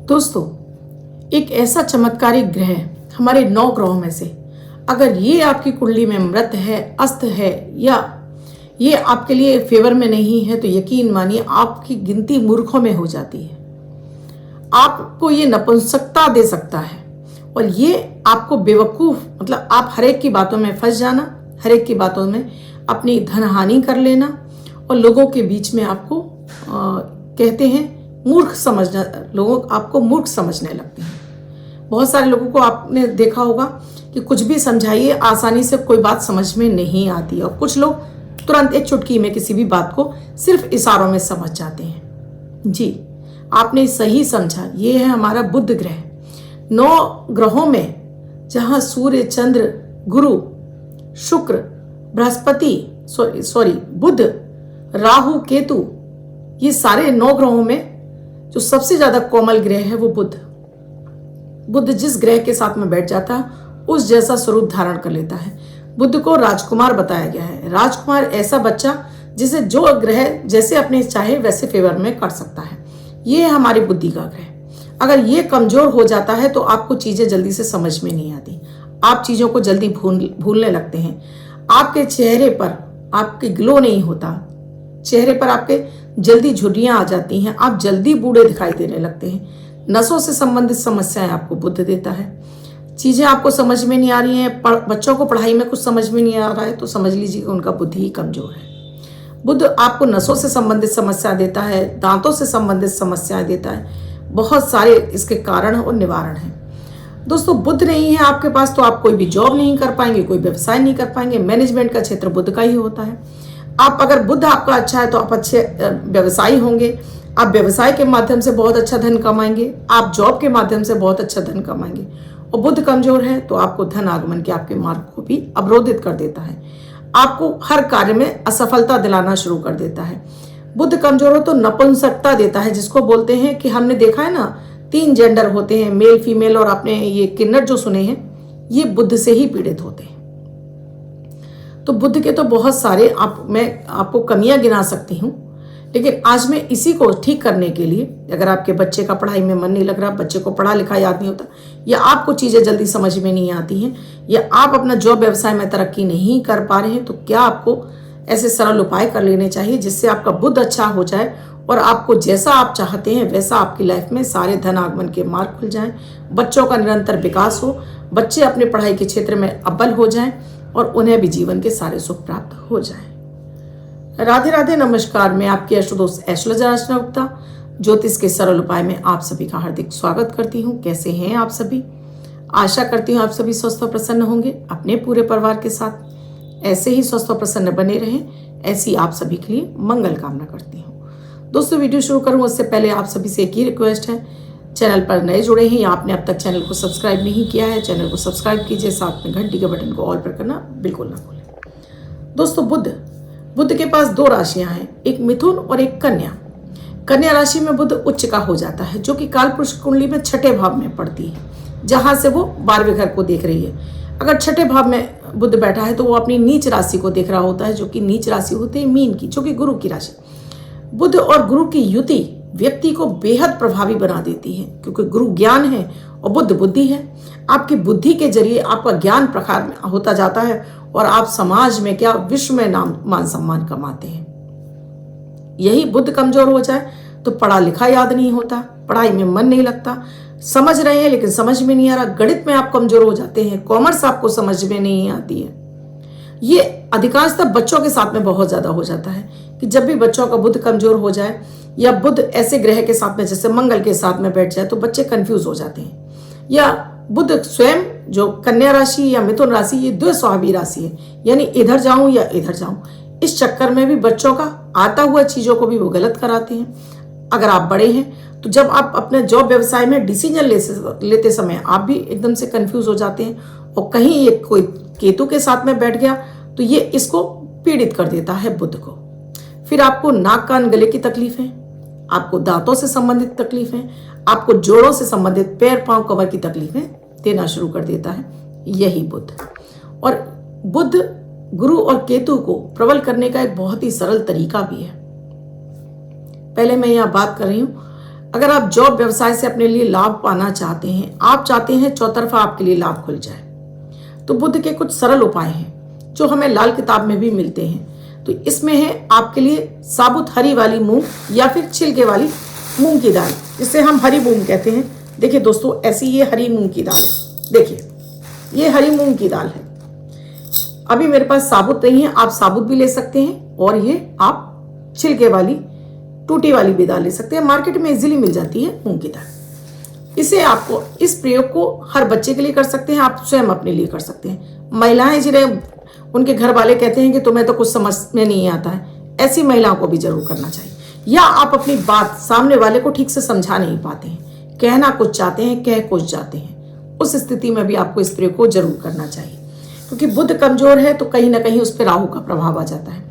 दोस्तों, एक ऐसा चमत्कारी ग्रह हमारे 9 ग्रहों में से अगर ये आपकी कुंडली में मृत है, अस्त है या ये आपके लिए फेवर में नहीं है तो यकीन मानिए आपकी गिनती मूर्खों में हो जाती है। आपको ये नपुंसकता दे सकता है और ये आपको बेवकूफ मतलब आप हर एक की बातों में फंस जाना, हर एक की बातों में अपनी धन हानि कर लेना और लोगों के बीच में आपको कहते हैं मूर्ख समझना, लोग आपको मूर्ख समझने लगते हैं। बहुत सारे लोगों को आपने देखा होगा कि कुछ भी समझाइए आसानी से कोई बात समझ में नहीं आती और कुछ लोग तुरंत एक चुटकी में किसी भी बात को सिर्फ इशारों में समझ जाते हैं। जी, आपने सही समझा, ये है हमारा बुध ग्रह। 9 ग्रहों में जहां सूर्य, चंद्र, गुरु, शुक्र, बृहस्पति, बुध, राहु, केतु, ये सारे 9 ग्रहों में जो सबसे ज्यादा कोमल ग्रह है वो बुध जिस ग्रह के साथ में बैठ जाता है उस जैसा स्वरूप धारण कर लेता है। बुध को राजकुमार बताया गया है। राजकुमार ऐसा बच्चा जिसे जो ग्रह जैसे अपने चाहे वैसे फेवर में कर सकता है। ये है हमारी बुद्धि का ग्रह। अगर ये कमजोर हो जाता है तो आपको चीजें जल्दी से समझ में नहीं आती, आप चीजों को जल्दी भूलने लगते हैं। आपके चेहरे पर आपके ग्लो नहीं होता, चेहरे पर आपके जल्दी झुर्रियां आ जाती हैं, आप जल्दी बूढ़े दिखाई देने लगते हैं। नसों से संबंधित समस्याएं आपको बुध देता है। चीजें आपको समझ में नहीं आ रही हैं, बच्चों को पढ़ाई में कुछ समझ में नहीं आ रहा है तो समझ लीजिए कि उनका बुद्धि ही कमजोर है। बुध आपको नसों से संबंधित समस्या देता है, दांतों से संबंधित समस्याएं देता है। बहुत सारे इसके कारण और निवारण हैं। दोस्तों, बुध नहीं है आपके पास तो आप कोई भी जॉब नहीं कर पाएंगे, कोई व्यवसाय नहीं कर पाएंगे। मैनेजमेंट का क्षेत्र बुध का ही होता है। आप अगर बुध आपका अच्छा है तो आप अच्छे व्यवसायी होंगे, आप व्यवसाय के माध्यम से बहुत अच्छा धन कमाएंगे, आप जॉब के माध्यम से बहुत अच्छा धन कमाएंगे। और बुध कमजोर है तो आपको धन आगमन के आपके मार्ग को भी अवरोधित कर देता है, आपको हर कार्य में असफलता दिलाना शुरू कर देता है। बुध कमजोर हो तो नपुंसकता देता है, जिसको बोलते हैं कि हमने देखा है ना 3 जेंडर होते हैं, मेल, फीमेल, और आपने ये किन्नर जो सुने हैं ये बुध से ही पीड़ित होते हैं। तो बुध के तो बहुत सारे मैं आपको कमियां गिना सकती हूँ, लेकिन आज मैं इसी को ठीक करने के लिए, अगर आपके बच्चे का पढ़ाई में मन नहीं लग रहा, बच्चे को पढ़ा लिखा याद नहीं होता, या आपको चीज़ें जल्दी समझ में नहीं आती हैं, या आप अपना जॉब व्यवसाय में तरक्की नहीं कर पा रहे हैं, तो क्या आपको ऐसे सरल उपाय कर लेने चाहिए जिससे आपका बुध अच्छा हो जाए और आपको जैसा आप चाहते हैं वैसा आपकी लाइफ में सारे धन आगमन के मार्ग खुल जाएं, बच्चों का निरंतर विकास हो, बच्चे अपने पढ़ाई के क्षेत्र में अव्वल हो जाएं और उन्हें भी जीवन के सारे सुख प्राप्त हो जाएं। राधे राधे, नमस्कार। मैं आपकी अष्टदोष एस्ट्रोलॉजर अर्चना गुप्ता ज्योतिष के सरल उपाय में आप सभी का हार्दिक स्वागत करती हूँ। कैसे हैं आप सभी? आशा करती हूँ आप सभी स्वस्थ और प्रसन्न होंगे। अपने पूरे परिवार के साथ ऐसे ही स्वस्थ और प्रसन्न बने रहें, ऐसी आप सभी के लिए मंगल कामना करती हूँ। दोस्तों, वीडियो शुरू करूँ उससे पहले आप सभी से एक ही रिक्वेस्ट है, चैनल पर नए जुड़े हैं या आपने अब तक चैनल को सब्सक्राइब नहीं किया है, चैनल को सब्सक्राइब कीजिए, साथ में घंटी के बटन को ऑल पर करना बिल्कुल ना भूलें। दोस्तों, बुध के पास 2 राशियां हैं, एक मिथुन और एक कन्या। कन्या राशि में बुध उच्च का हो जाता है, जो कि कालपुरुष कुंडली में 6ठे भाव में पड़ती है, जहां से वो 12वें घर को देख रही है। अगर 6ठे भाव में बुध बैठा है तो वो अपनी नीच राशि को देख रहा होता है, जो कि नीच राशि होती है मीन की, जो कि गुरु की राशि। बुध और गुरु की युति व्यक्ति को बेहद प्रभावी बना देती है, क्योंकि गुरु ज्ञान है और बुध बुद्धि है। आपकी बुद्धि के जरिए आपका ज्ञान प्रखार होता जाता है और आप समाज में क्या विश्व में नाम मान सम्मान कमाते हैं। यही बुध कमजोर हो जाए तो पढ़ा लिखा याद नहीं होता, पढ़ाई में मन नहीं लगता, समझ रहे हैं लेकिन समझ में नहीं आ रहा, गणित में आप कमजोर हो जाते हैं, कॉमर्स आपको समझ में नहीं आती है। ये अधिकांशतः बच्चों के साथ में बहुत ज्यादा हो जाता है कि जब भी बच्चों का बुध कमजोर हो जाए या बुध ऐसे ग्रह के साथ में जैसे मंगल के साथ में बैठ जाए तो बच्चे कंफ्यूज हो जाते हैं। या बुध स्वयं जो कन्या राशि या मिथुन राशि, ये द्विस्वाभी राशि है, यानी इधर जाऊं या इधर जाऊं, इस चक्कर में भी बच्चों का आता हुआ चीजों को भी वो गलत कराते हैं। अगर आप बड़े हैं तो जब आप अपने जॉब व्यवसाय में डिसीजन लेते समय आप भी एकदम से कंफ्यूज हो जाते हैं और कहीं ये कोई केतु के साथ में बैठ गया तो ये इसको पीड़ित कर देता है बुध को। फिर आपको नाक कान गले की तकलीफ है, आपको दांतों से संबंधित तकलीफें, आपको जोड़ों से संबंधित पैर पांव कमर की तकलीफें देना शुरू कर देता है यही बुध। और बुध गुरु और केतु को प्रबल करने का एक बहुत ही सरल तरीका भी है। पहले मैं यहाँ बात कर रही हूँ, अगर आप जॉब व्यवसाय से अपने लिए लाभ पाना चाहते हैं, आप चाहते हैं चौतरफा आपके लिए लाभ खुल जाए, तो बुध के कुछ सरल उपाय हैं जो हमें लाल किताब में भी मिलते हैं। तो इसमें है आपके लिए साबुत हरी वाली मूंग या फिर छिलके वाली मूंग की दाल, जिसे हम हरी मूंग कहते हैं। देखिए दोस्तों, ऐसी ये हरी मूंग की दाल है। देखिए ये हरी मूंग की दाल है। अभी मेरे पास साबुत नहीं है, आप साबुत भी ले सकते हैं और ये आप छिलके वाली टूटी वाली भी दाल ले सकते हैं। मार्केट में इजीली मिल जाती है मूंग की दाल। इसे आपको इस प्रयोग को हर बच्चे के लिए कर सकते हैं, आप स्वयं अपने लिए कर सकते हैं। महिलाएं जिन्हें उनके घर वाले कहते हैं कि तुम्हें तो कुछ समझ में नहीं आता है, ऐसी महिलाओं को भी जरूर करना चाहिए। या आप अपनी बात सामने वाले को ठीक से समझा नहीं पाते हैं, कहना कुछ चाहते हैं, कह कुछ जाते हैं, उस स्थिति में भी आपको इस प्रयोग को जरूर करना चाहिए। क्योंकि बुध कमजोर है तो कहीं ना कहीं उस पर राहु का प्रभाव आ जाता है।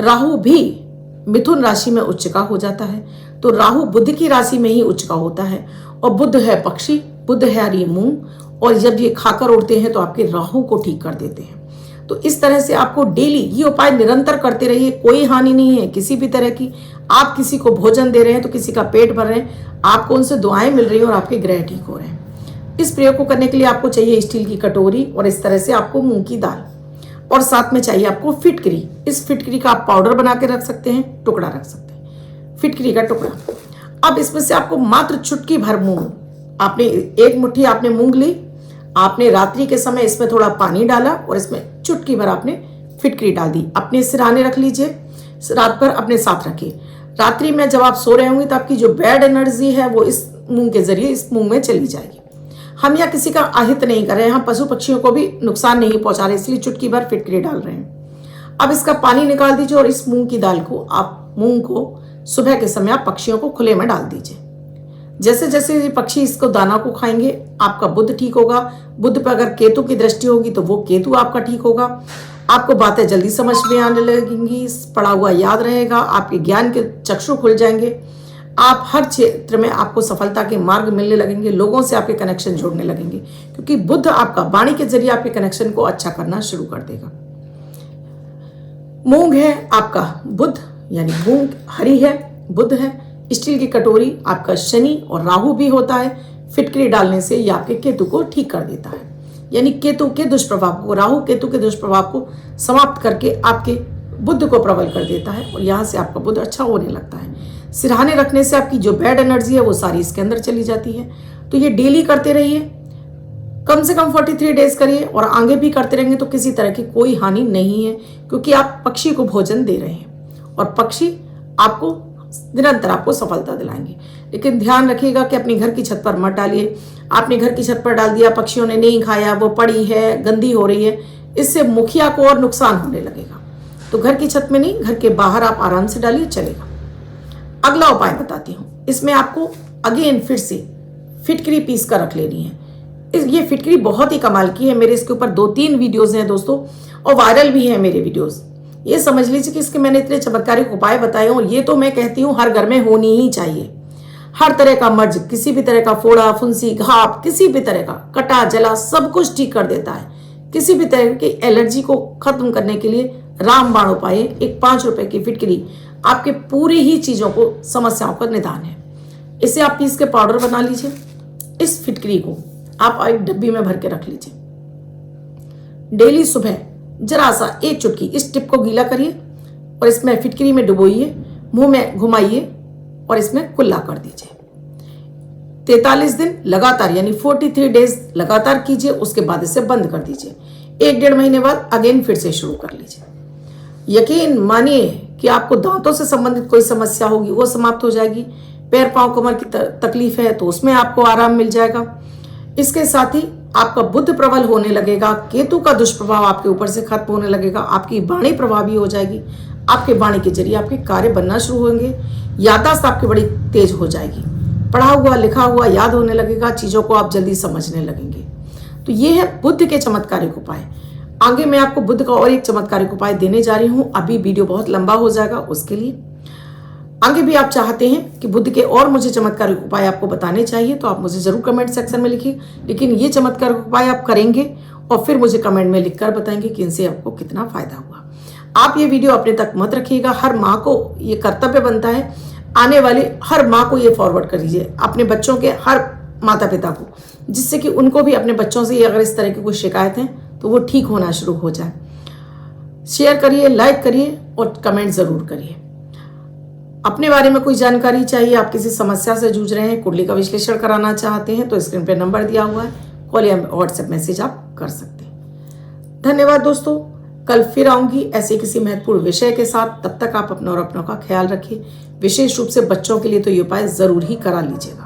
राहु भी मिथुन राशि में उच्च का हो जाता है, तो राहु बुध की राशि में ही उच्च का होता है। और बुध है पक्षी, बुध है हरी मूंग, और जब ये खाकर उड़ते हैं तो आपके राहु को ठीक कर देते हैं। तो इस तरह से आपको डेली ये उपाय निरंतर करते रहिए, कोई हानि नहीं है किसी भी तरह की। आप किसी को भोजन दे रहे हैं तो किसी का पेट भर रहे हैं, आपको उनसे दुआएं मिल रही हैं और आपके ग्रह ठीक हो रहे हैं। इस प्रयोग को करने के लिए आपको चाहिए स्टील की कटोरी, और इस तरह से आपको मूंग की दाल, और साथ में चाहिए आपको फिटकरी। इस फिटकरी का आप पाउडर बना के रख सकते हैं, टुकड़ा रख सकते हैं, फिटकरी का टुकड़ा। अब इसमें से आपको मात्र चुटकी भर मूंग, आपने एक मुट्ठी आपने मूंग ली, आपने रात्रि के समय इसमें थोड़ा पानी डाला और इसमें चुटकी भर आपने फिटकरी डाल दी। अपने सिरहाने रख लीजिए, रात भर अपने साथ रखिए। रात्रि में जब आप सो रहे होंगे तो आपकी जो बैड एनर्जी है वो इस मूंग के जरिए इस मूंग में चली जाएगी। हम यहाँ किसी का अहित नहीं कर रहे हैं, हम पशु पक्षियों को भी नुकसान नहीं पहुंचा रहे, इसलिए चुटकी भर फिटकरी डाल रहे हैं। अब इसका पानी निकाल दीजिए और इस मूंग की दाल को, आप मूंग को सुबह के समय आप पक्षियों को खुले में डाल दीजिए। जैसे जैसे ये पक्षी इसको दाना को खाएंगे आपका बुध ठीक होगा। बुध पर अगर केतु की दृष्टि होगी तो वो केतु आपका ठीक होगा। आपको बातें जल्दी समझ में आने लगेंगी, पढ़ा हुआ याद रहेगा, आपके ज्ञान के चक्षु खुल जाएंगे, आप हर क्षेत्र में आपको सफलता के मार्ग मिलने लगेंगे, लोगों से आपके कनेक्शन जोड़ने लगेंगे, क्योंकि बुध आपका वाणी के जरिए आपके कनेक्शन को अच्छा करना शुरू कर देगा। मूंग है आपका बुध, यानी मूंग हरी है, बुध है। स्टील की कटोरी आपका शनि और राहु भी होता है। फिटकरी डालने से ये आपके केतु को ठीक कर देता है, यानी केतु के दुष्प्रभाव को, राहु केतु के दुष्प्रभाव को समाप्त करके आपके बुध को प्रबल कर देता है, और यहाँ से आपका बुध अच्छा होने लगता है। सिरहाने रखने से आपकी जो बैड एनर्जी है वो सारी इसके अंदर चली जाती है। तो ये डेली करते रहिए, कम से कम 43 डेज करिए, और आगे भी करते रहेंगे तो किसी तरह की कोई हानि नहीं है, क्योंकि आप पक्षी को भोजन दे रहे हैं और पक्षी आपको निरंतर आपको सफलता दिलाएंगे। लेकिन ध्यान रखिएगा कि अपने घर की छत पर मत डालिए। आपने घर की छत पर डाल दिया, पक्षियों ने नहीं खाया, वो पड़ी है, गंदी हो रही है, इससे मुखिया को और नुकसान होने लगेगा। तो घर की छत में नहीं, घर के बाहर आप आराम से डालिए, चलेगा। अगला उपाय बताती हूँ। इसमें आपको अगेन फिर से फिटकरी पीस कर रख लेनी है। ये फिटकरी बहुत ही कमाल की है, मेरे इसके ऊपर 2-3 वीडियोज हैं दोस्तों, और वायरल भी है मेरे वीडियोज। ये समझ लीजिए कि इसके मैंने इतने चमत्कारिक उपाय बताए हैं, और ये तो मैं कहती हूँ हर घर में होनी ही चाहिए। हर तरह का मर्ज, किसी भी तरह का फोड़ा, फुंसी, घाव, किसी भी तरह का कटा जला सब कुछ ठीक कर देता है। किसी भी तरह की एलर्जी को खत्म करने के लिए रामबाण उपाय, एक 5 रुपए की फिटकरी आपके पूरी ही चीजों को, समस्याओं का निदान है। इसे आप पीस के पाउडर बना लीजिए। इस फिटकरी को आप एक डब्बी में भर के रख लीजिए। डेली सुबह जरा सा एक चुटकी इस टिप को गीला करिए और इसमें फिटकरी में डुबोइए, मुंह में घुमाइए और इसमें कुल्ला कर दीजिए। 43 दिन लगातार, यानी 43 डेज लगातार कीजिए, उसके बाद इसे बंद कर दीजिए। 1-1.5 महीने बाद अगेन फिर से शुरू कर लीजिए। यकीन मानिए कि आपको दांतों से संबंधित कोई समस्या होगी वो समाप्त हो जाएगी। पैर पांव कमर की तकलीफ है तो उसमें आपको आराम मिल जाएगा। इसके साथ ही आपका बुध प्रबल होने लगेगा, केतु का दुष्प्रभाव आपके ऊपर से खत्म होने लगेगा, आपकी वाणी प्रभावी हो जाएगी, आपके वाणी के जरिए आपके कार्य बनना शुरू होंगे, याददाश्त आपकी बड़ी तेज हो जाएगी, पढ़ा हुआ लिखा हुआ याद होने लगेगा, चीजों को आप जल्दी समझने लगेंगे। तो ये है बुध के चमत्कारिक उपाय। आगे मैं आपको बुध का और एक चमत्कारिक उपाय देने जा रही हूँ। अभी वीडियो बहुत लंबा हो जाएगा, उसके लिए आगे भी आप चाहते हैं कि बुध के और मुझे चमत्कारिक उपाय आपको बताने चाहिए तो आप मुझे जरूर कमेंट सेक्शन में लिखिए। लेकिन ये चमत्कारिक उपाय आप करेंगे और फिर मुझे कमेंट में लिखकर बताएंगे कि इनसे आपको कितना फायदा हुआ। आप ये वीडियो अपने तक मत रखिएगा। हर माँ को ये कर्तव्य बनता है, आने वाली हर माँ को ये फॉरवर्ड कर लीजिए अपने बच्चों के हर माता पिता को, जिससे कि उनको भी अपने बच्चों से अगर इस तरह की कोई शिकायत है तो वो ठीक होना शुरू हो जाए। शेयर करिए, लाइक करिए और कमेंट ज़रूर करिए। अपने बारे में कोई जानकारी चाहिए, आप किसी समस्या से जूझ रहे हैं, कुंडली का विश्लेषण कराना चाहते हैं तो स्क्रीन पे नंबर दिया हुआ है, कॉल या व्हाट्सएप मैसेज आप कर सकते हैं। धन्यवाद दोस्तों, कल फिर आऊंगी ऐसे किसी महत्वपूर्ण विषय के साथ। तब तक आप अपना और अपनों का ख्याल रखिए। विशेष रूप से बच्चों के लिए तो ये उपाय जरूर ही करा लीजिएगा।